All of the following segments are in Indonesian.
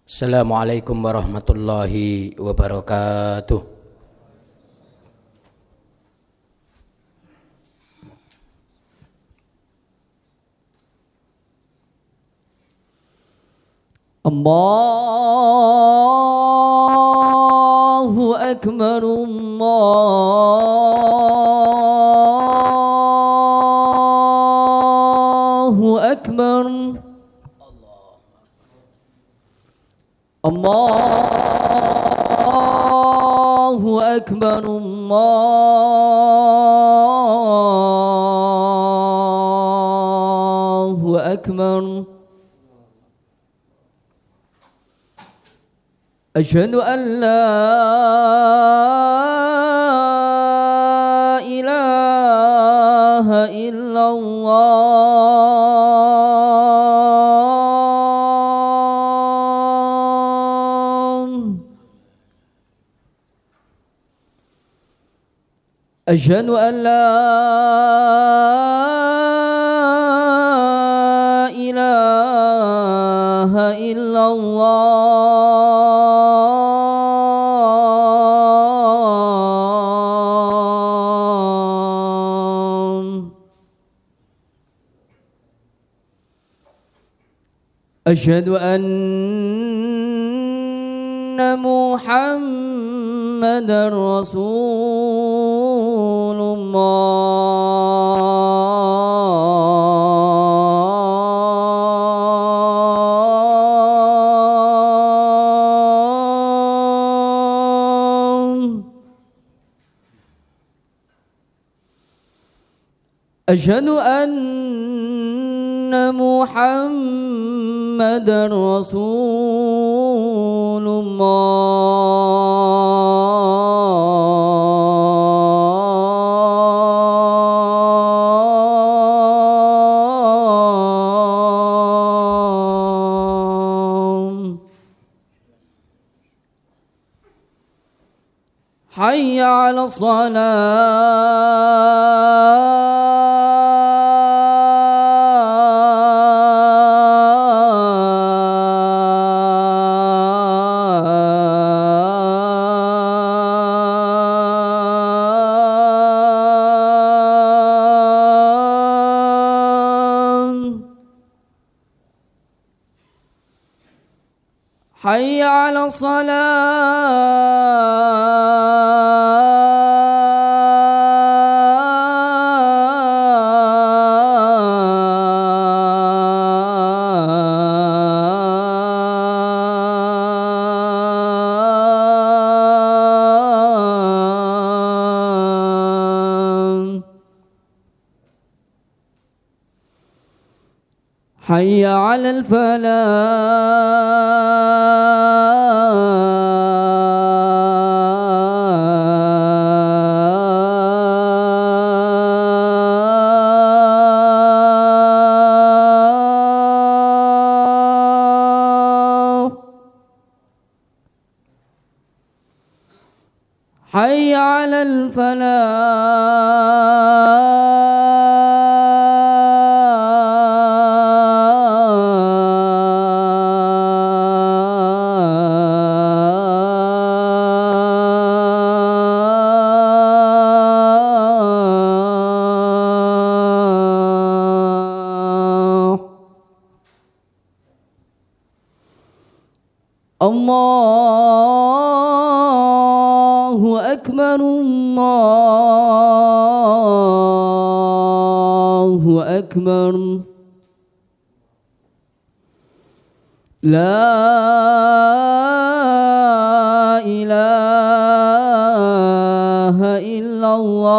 Assalamualaikum warahmatullahi wabarakatuh. Allahu Akbar, Allahu Akbar, Allahu Akbar, Allahu Akbar. أشهد أن لا إله إلا الله. أشهد أن لا إله إلا الله. أشهد أن محمدًا رسول الله. أشهد أن محمدًا رسول الله. حي على الصلاة. حي على الصلاة. حي على الفلاح. حي على الفلاح. الله أكبر، الله أكبر. لا إله إلا الله.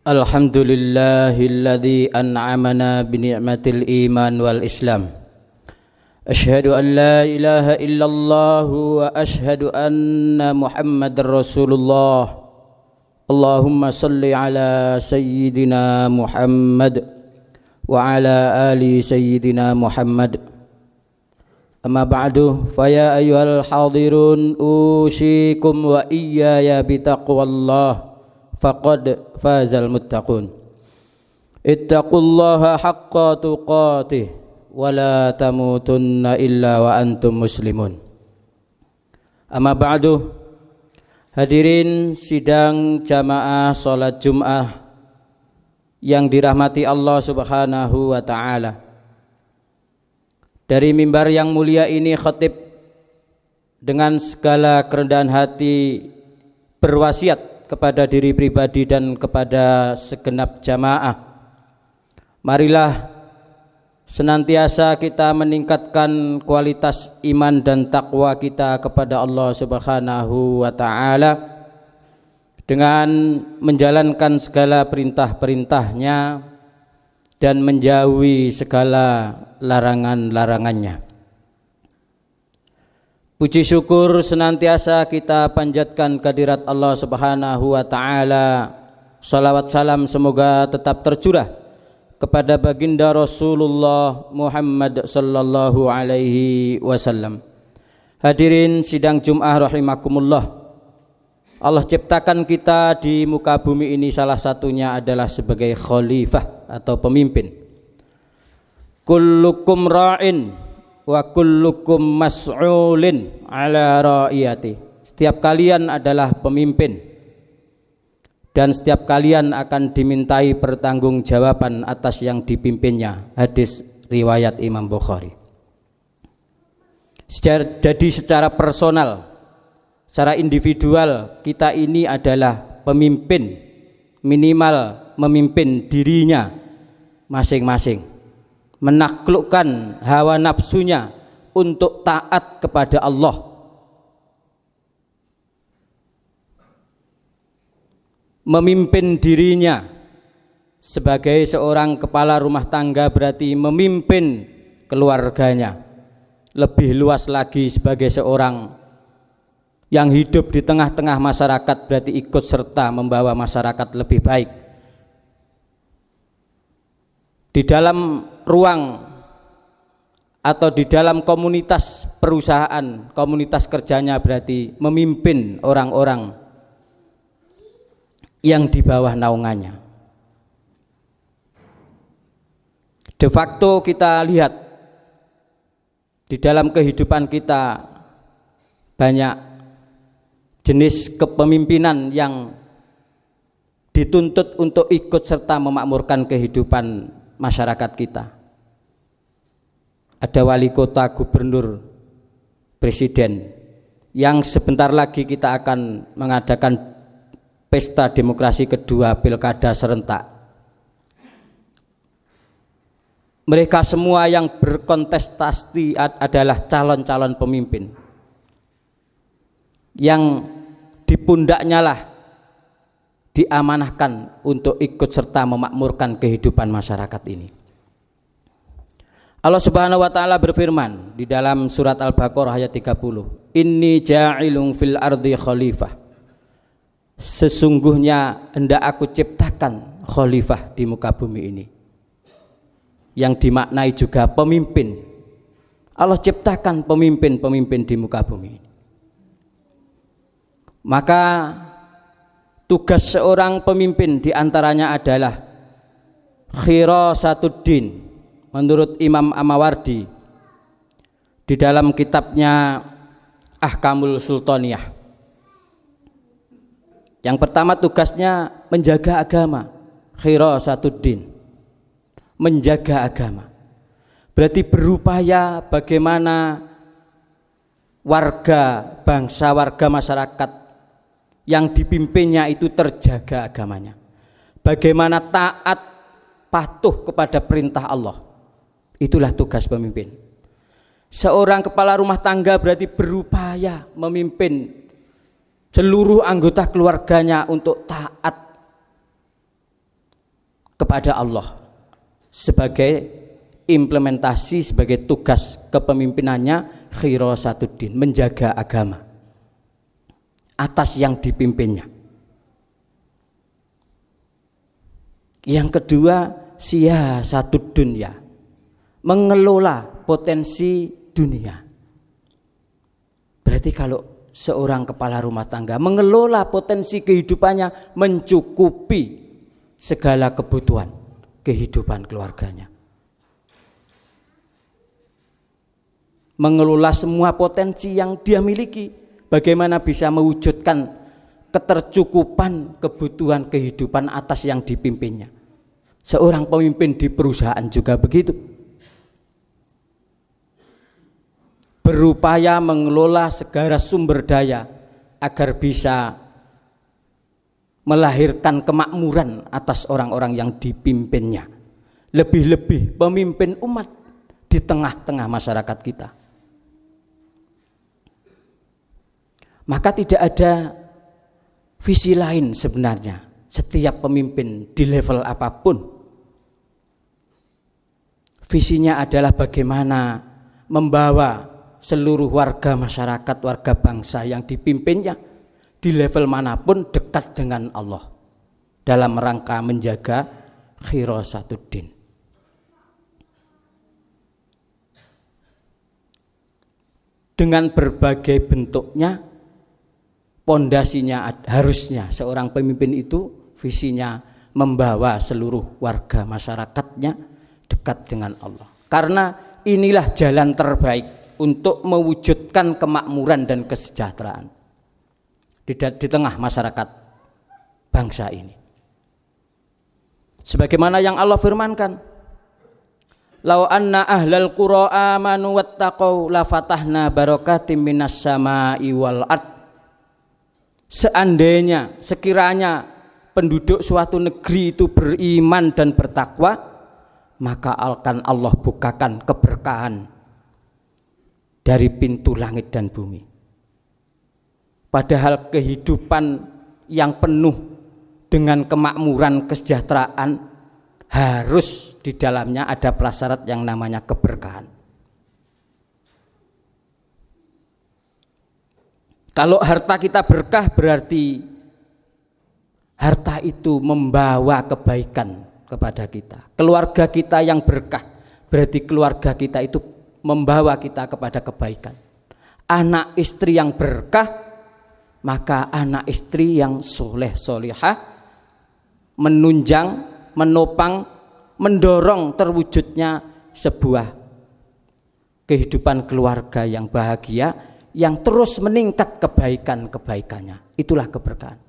Alhamdulillahilladzi an'amana bi ni'matil iman wal islam. Asyhadu an la ilaha illallah wa asyhadu anna Muhammadar Rasulullah. Allahumma salli ala sayyidina Muhammad wa ala ali sayyidina Muhammad. Amma ba'du, faya ayyuhal hadirun usikum wa iyaya bitaqwallah faqad fazal muttaqun. Ittaqullaha haqqa tuqatih wa la tamutunna illa wa antum muslimun. Amma ba'du, hadirin sidang jamaah salat Jum'ah yang dirahmati Allah Subhanahu wa ta'ala. Dari mimbar yang mulia ini khatib dengan segala kerendahan hati berwasiat kepada diri pribadi dan kepada segenap jamaah. Marilah senantiasa kita meningkatkan kualitas iman dan takwa kita kepada Allah Subhanahu wa ta'ala dengan menjalankan segala perintah-perintahnya dan menjauhi segala larangan-larangannya. Puji syukur senantiasa kita panjatkan kehadirat Allah Subhanahu wa ta'ala. Salawat salam semoga tetap tercurah kepada baginda Rasulullah Muhammad sallallahu alaihi wasallam. Hadirin sidang Jum'ah rahimakumullah. Allah ciptakan kita di muka bumi ini salah satunya adalah sebagai khalifah atau pemimpin. Kullukum ra'in wa kullukum mas'ulin ala ra'iyati. Setiap kalian adalah pemimpin dan setiap kalian akan dimintai pertanggungjawaban atas yang dipimpinnya. Hadis riwayat Imam Bukhari. Jadi secara personal, secara individual, kita ini adalah pemimpin, minimal memimpin dirinya masing-masing, menaklukkan hawa nafsunya untuk taat kepada Allah, memimpin dirinya sebagai seorang kepala rumah tangga berarti memimpin keluarganya, lebih luas lagi sebagai seorang yang hidup di tengah-tengah masyarakat berarti ikut serta membawa masyarakat lebih baik. Di dalam ruang atau di dalam komunitas perusahaan, komunitas kerjanya berarti memimpin orang-orang yang di bawah naungannya. De facto kita lihat di dalam kehidupan kita banyak jenis kepemimpinan yang dituntut untuk ikut serta memakmurkan kehidupan masyarakat kita. Ada wali kota, gubernur, presiden yang sebentar lagi kita akan mengadakan pesta demokrasi kedua, pilkada serentak. Mereka semua yang berkontestasi adalah calon-calon pemimpin yang di pundaknya lah diamanahkan untuk ikut serta memakmurkan kehidupan masyarakat ini. Allah Subhanahu wa ta'ala berfirman di dalam surat Al-Baqarah ayat 30, Inni ja'ilun fil ardi khalifah. Sesungguhnya hendak aku ciptakan khalifah di muka bumi ini, yang dimaknai juga pemimpin. Allah ciptakan pemimpin-pemimpin di muka bumi ini. Maka tugas seorang pemimpin diantaranya adalah khirasatuddin. Menurut Imam Amawardi di dalam kitabnya Ahkamul Sultaniyah, yang pertama tugasnya menjaga agama, khirasatuddin, menjaga agama. Berarti berupaya bagaimana warga, bangsa, warga masyarakat yang dipimpinnya itu terjaga agamanya. Bagaimana taat, patuh kepada perintah Allah. Itulah tugas pemimpin. Seorang kepala rumah tangga berarti berupaya memimpin seluruh anggota keluarganya untuk taat kepada Allah sebagai implementasi, sebagai tugas kepemimpinannya khirasatuddin, menjaga agama atas yang dipimpinnya. Yang kedua, siyasatud dunya, mengelola potensi dunia. Berarti kalau seorang kepala rumah tangga mengelola potensi kehidupannya, mencukupi segala kebutuhan kehidupan keluarganya, mengelola semua potensi yang dia miliki, bagaimana bisa mewujudkan ketercukupan kebutuhan kehidupan atas yang dipimpinnya. Seorang pemimpin di perusahaan juga begitu, berupaya mengelola segala sumber daya agar bisa melahirkan kemakmuran atas orang-orang yang dipimpinnya. Lebih-lebih pemimpin umat di tengah-tengah masyarakat kita. Maka tidak ada visi lain sebenarnya setiap pemimpin di level apapun. Visinya adalah bagaimana membawa seluruh warga masyarakat, warga bangsa yang dipimpinnya di level manapun dekat dengan Allah dalam rangka menjaga khirasatuddin. Dengan berbagai bentuknya, pondasinya harusnya seorang pemimpin itu visinya membawa seluruh warga masyarakatnya dekat dengan Allah. Karena inilah jalan terbaik untuk mewujudkan kemakmuran dan kesejahteraan di tengah masyarakat bangsa ini. Sebagaimana yang Allah firmankan, "Lau anna ahlal qura amanu wattaqau la fatahna barakatim minas sama'i wal ard." Seandainya, sekiranya penduduk suatu negeri itu beriman dan bertakwa, maka akan Allah bukakan keberkahan dari pintu langit dan bumi. Padahal kehidupan yang penuh dengan kemakmuran, kesejahteraan harus di dalamnya ada prasyarat yang namanya keberkahan. Kalau harta kita berkah, berarti harta itu membawa kebaikan kepada kita. Keluarga kita yang berkah, berarti keluarga kita itu membawa kita kepada kebaikan. Anak istri yang berkah, maka anak istri yang soleh solihah menunjang, menopang, mendorong terwujudnya sebuah kehidupan keluarga yang bahagia, yang terus meningkat kebaikan-kebaikannya. Itulah keberkahan.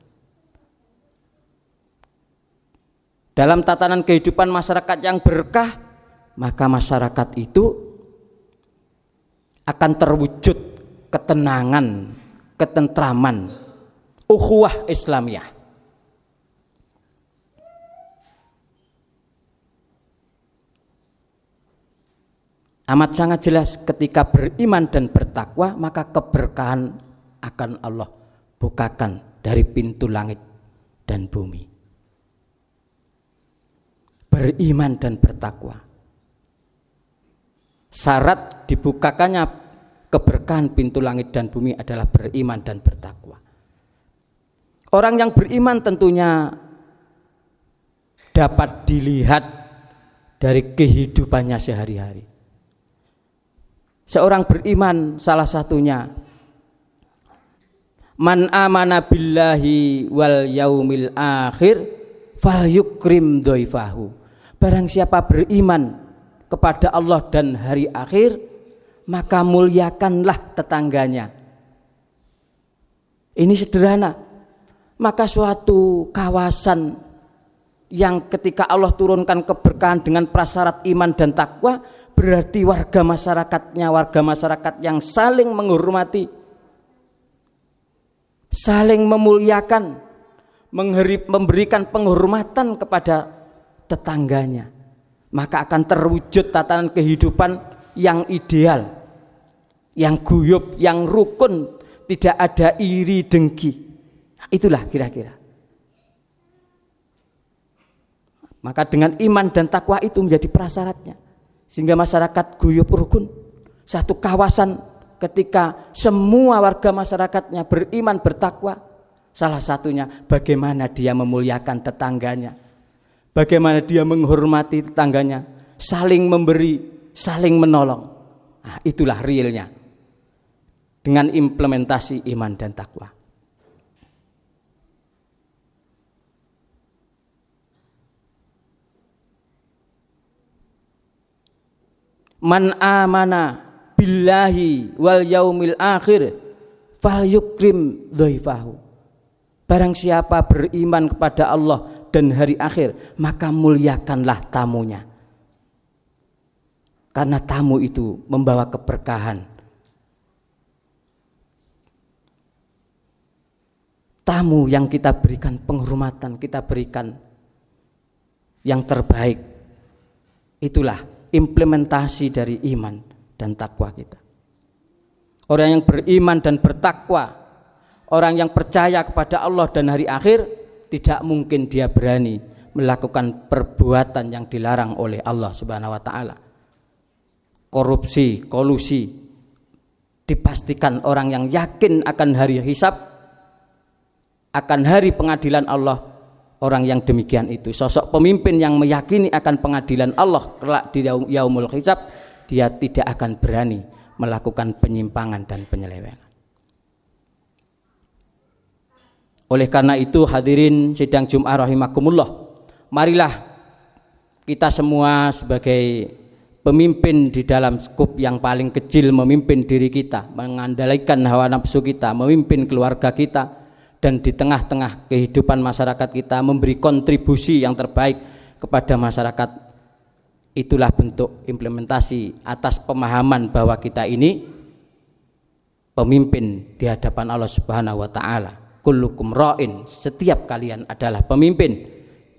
Dalam tatanan kehidupan masyarakat yang berkah, maka masyarakat itu akan terwujud ketenangan, ketentraman, ukhuwah Islamiyah. Amat sangat jelas ketika beriman dan bertakwa, maka keberkahan akan Allah bukakan dari pintu langit dan bumi. Beriman dan bertakwa. Syarat dibukakannya keberkahan pintu langit dan bumi adalah beriman dan bertakwa. Orang yang beriman tentunya dapat dilihat dari kehidupannya sehari-hari. Seorang beriman salah satunya, man amana billahi wal yaumil akhir fal yukrim doifahu. Barang siapa beriman kepada Allah dan hari akhir, maka muliakanlah tetangganya. Ini sederhana. Maka suatu kawasan yang ketika Allah turunkan keberkahan dengan prasyarat iman dan takwa, berarti warga masyarakatnya, warga masyarakat yang saling menghormati, saling memuliakan, memberikan penghormatan kepada tetangganya, maka akan terwujud tatanan kehidupan yang ideal, yang guyup, yang rukun, tidak ada iri dengki. Itulah kira-kira. Maka dengan iman dan takwa itu menjadi prasyaratnya, sehingga masyarakat guyup rukun. Satu kawasan ketika semua warga masyarakatnya beriman bertakwa, salah satunya bagaimana dia memuliakan tetangganya, bagaimana dia menghormati tetangganya, saling memberi, saling menolong. Nah, itulah realnya dengan implementasi iman dan takwa. Man amana billahi wal yaumil akhir fal yukrim dhaifahu. Barang siapa beriman kepada Allah dan hari akhir, maka muliakanlah tamunya. Karena tamu itu membawa keberkahan. Tamu yang kita berikan penghormatan, kita berikan yang terbaik. Itulah implementasi dari iman dan takwa kita. Orang yang beriman dan bertakwa, orang yang percaya kepada Allah dan hari akhir, tidak mungkin dia berani melakukan perbuatan yang dilarang oleh Allah Subhanahu wa taala. Korupsi, kolusi, dipastikan orang yang yakin akan hari hisab, akan hari pengadilan Allah. Orang yang demikian itu sosok pemimpin yang meyakini akan pengadilan Allah kelak di yaumul hisab, dia tidak akan berani melakukan penyimpangan dan penyelewengan. Oleh karena itu hadirin sidang Jumat rahimakumullah, marilah kita semua sebagai pemimpin di dalam skup yang paling kecil, memimpin diri kita, mengandalkan hawa nafsu kita, memimpin keluarga kita, dan di tengah-tengah kehidupan masyarakat kita memberi kontribusi yang terbaik kepada masyarakat. Itulah bentuk implementasi atas pemahaman bahwa kita ini pemimpin di hadapan Allah Subhanahu wa taala. Kullukum ra'in, setiap kalian adalah pemimpin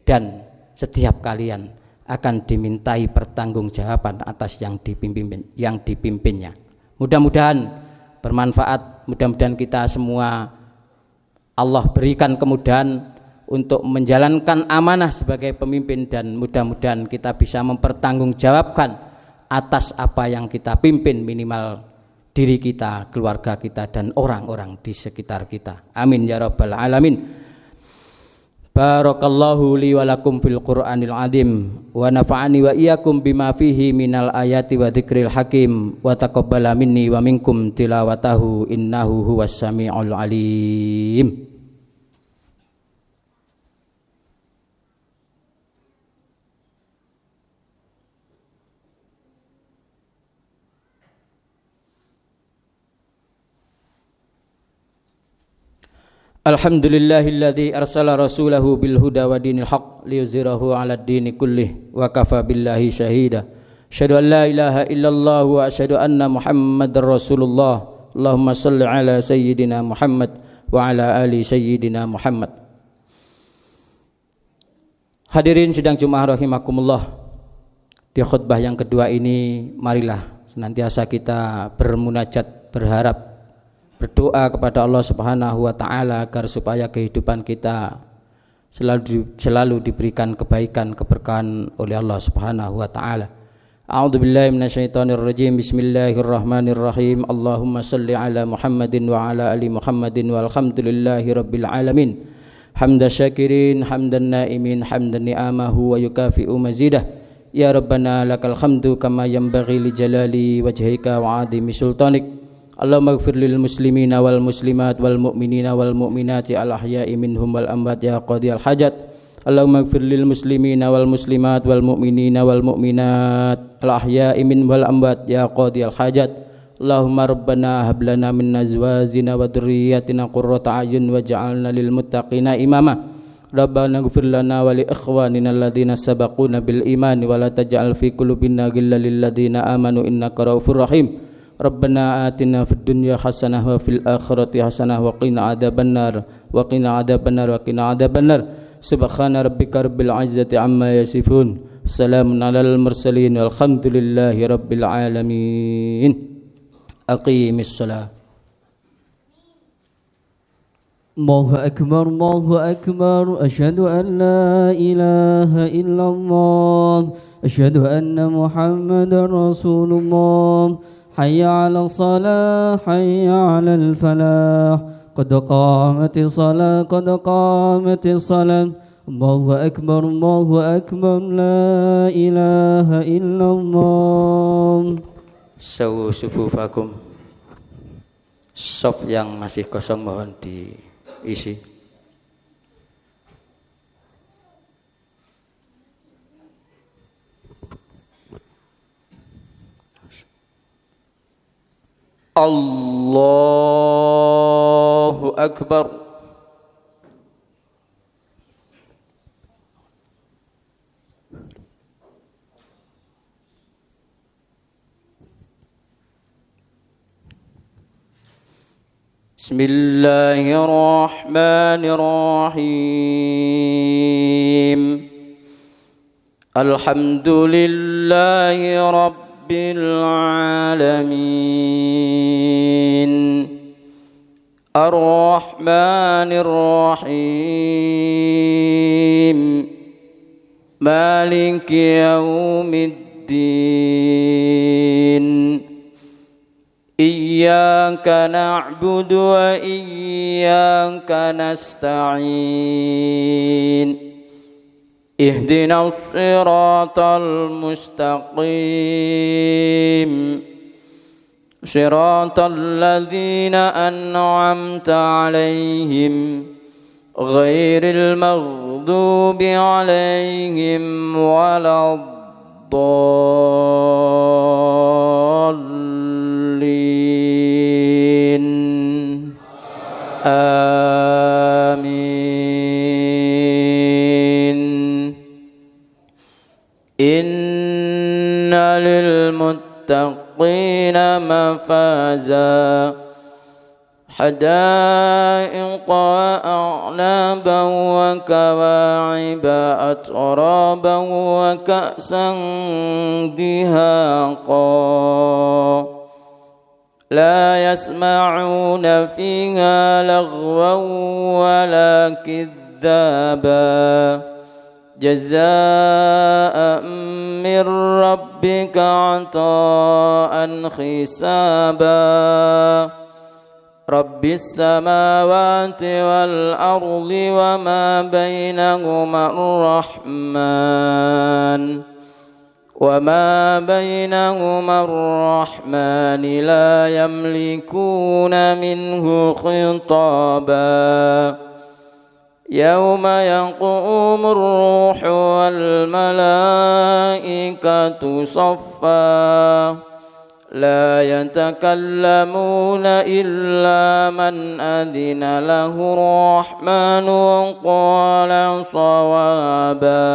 dan setiap kalian akan dimintai pertanggungjawaban atas yang dipimpinnya. Mudah-mudahan bermanfaat, mudah-mudahan kita semua Allah berikan kemudahan untuk menjalankan amanah sebagai pemimpin, dan mudah-mudahan kita bisa mempertanggungjawabkan atas apa yang kita pimpin, minimal diri kita, keluarga kita, dan orang-orang di sekitar kita. Amin ya rabbal alamin. Barakallahu li wa lakum fil Qur'anil azim wa nafa'ani wa iyyakum bima fihi minal ayati wa dzikril hakim wa taqabbala minni wa minkum tilawatahu innahu huwas samiul alim. Alhamdulillahilladzi arsala rasulahu bil huda wa dinil haq liyuzhirahu 'alad dini kullih wa kafa billahi syahida. Asyhadu an la ilaha illallah wa asyhadu anna Muhammadar Rasulullah. Allahumma shalli ala sayyidina Muhammad wa ala ali sayyidina Muhammad. Hadirin sidang Jumat rahimakumullah. Di khutbah yang kedua ini marilah senantiasa kita bermunajat, berharap, berdoa kepada Allah Subhanahu wa taala agar supaya kehidupan kita selalu diberikan kebaikan, keberkahan oleh Allah Subhanahu wa taala. A'udzubillahi minasyaitonir rajim. Bismillahirrahmanirrahim. Allahumma shalli ala Muhammadin wa ala ali Muhammadin walhamdulillahi rabbil alamin. Hamdan syakirin, hamdan naimin, hamdan ni'amahu wa yukafi'u mazidah. Ya Rabbana lakal hamdu kama yanbaghi li jalali wajhika wa 'azimi sultanik. Allahumma ighfir lil muslimina wal muslimat wal mu'minina wal mu'minati al ahya'i minhum wal amwat ya qadiyal hajat. Allahumma ighfir lil muslimina wal muslimat wal mu'minina wal mu'minat al ahya'i minhum wal amwat ya qadiyal hajat. Allahumma rabbana hab lana min azwajina wa dhurriyyatina qurrata a'yun waj'alna lil muttaqina imama. Rabbana ighfir lana wa li ikhwanina alladhina sabaquna bil iman wa la taj'al fi qulubina ghillan lil ladzina amanu innaka raufur rahim. Rabbana atina fid dunya hasanah wa fil akhirati hasanah wa qina adzabannar wa qina adzabannar wa qina adzabannar. Subhana rabbika rabbil izzati amma yasifun. Salamun alal mursalin walhamdulillahi rabbil alamin. Aqimis shalah. Allahu akbar, Allahu akbar. Asyhadu an la ilaha illallah. Asyhadu anna Muhammadar Rasulullah. حي على الصلاة حي على الفلاح قد قامت الصلاة قد قامت الصلاة الله أكبر الله أكبر لا إله إلا الله. Sawu sufufakum. Saf yang masih kosong mohon diisi. Allahu Akbar. Bismillahirrahmanirrahim. Alhamdulillahi Rabbil alamin. Ar-Rahmanir-Rahim. Maliki yaumiddin. Iyyaka na'budu wa iyyaka nasta'in. Ihdinas siratal mustaqim. Siratal ladzina an'amta 'alaihim ghairil maghdubi 'alaihim waladdallin. Amin. Inna lil muttaqina mafaza. حدائق وأعنابا وكواعب أترابا وكأسا دهاقا لا يسمعون فيها لغوا ولا كذابا جزاء من ربك عطاء حسابا رب السماوات والأرض وما بينهما الرحمن لا يملكون منه خطابا يوم يقوم الروح والملائكة صفا لا يتكلمون إلا من أذن له الرحمن وقال صوابا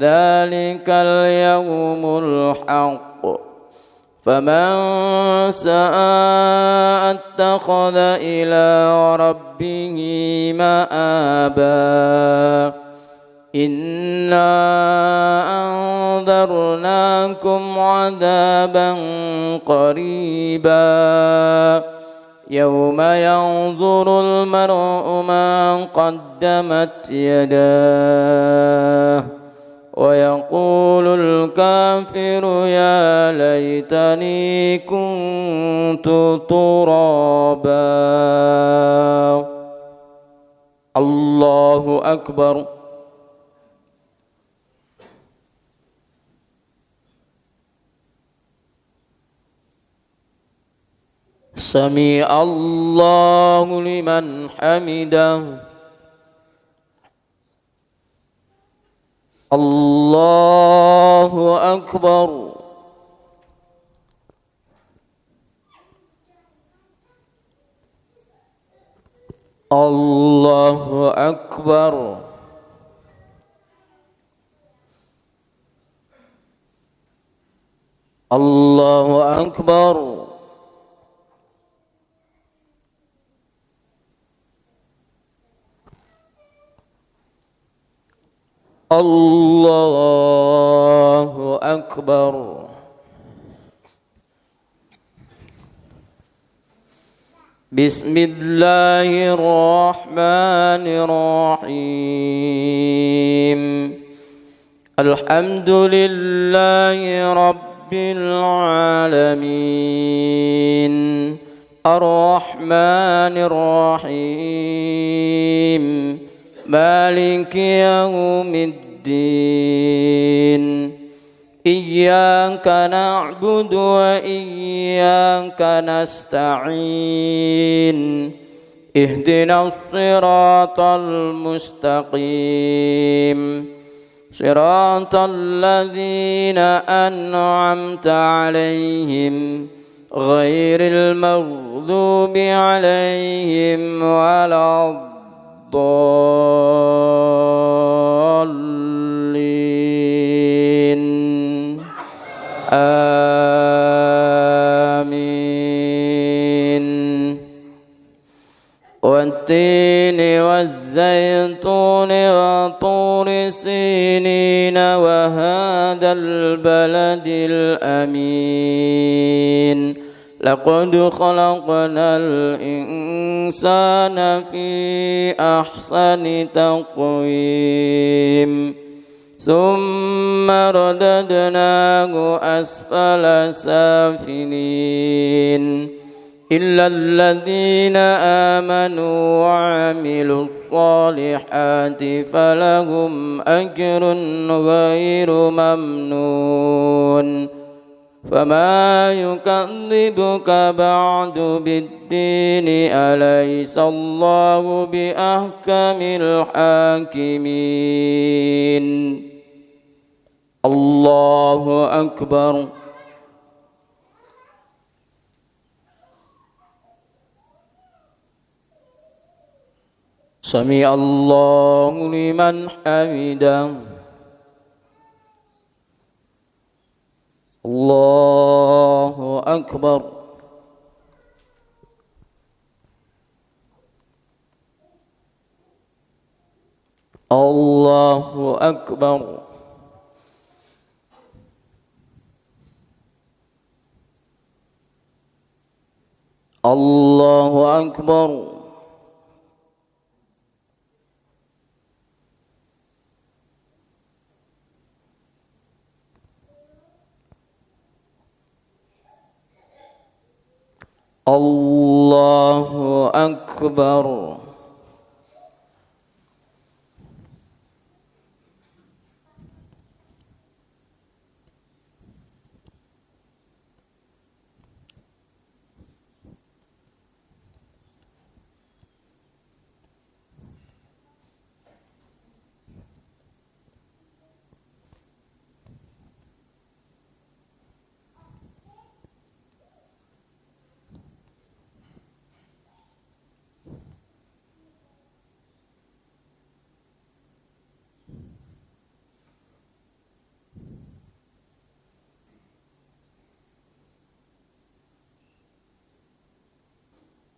ذلك اليوم الحق فمن شاء اتخذ إلى ربه مآبا إنا أنذرناكم عذابا قريبا يوم ينظر المرء ما قدمت يداه ويقول الكافر يا ليتني كنت ترابا. الله أكبر. سمع الله لمن حمده. الله أكبر. الله أكبر. الله أكبر. الله أكبر. بسم الله الرحمن الرحيم. الحمد لله رب العالمين الرحمن الرحيم مالك يوم الدين إياك نعبد وإياك نستعين اهدنا الصراط المستقيم صراط الذين أنعمت عليهم غير المغضوب عليهم ولا الضالين آمين والتين والزيتون وطور سينين وهذا البلد الأمين لقد خلقنا الإنسان في أحسن تقويم ثم رددناه أسفل سافلين إلا الذين آمنوا وعملوا الصالحات فلهم أجر غير ممنون فما يكذبك بعد بالدين أليس الله بأحكم الحاكمين الله أكبر سمع الله لمن حمده الله أكبر الله أكبر الله أكبر الله أكبر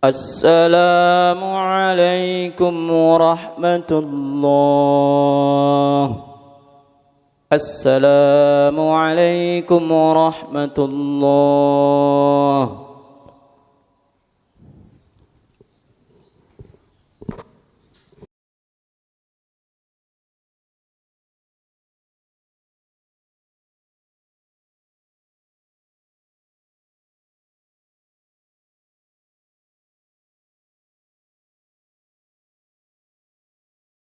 السلام عليكم ورحمة الله السلام عليكم ورحمة الله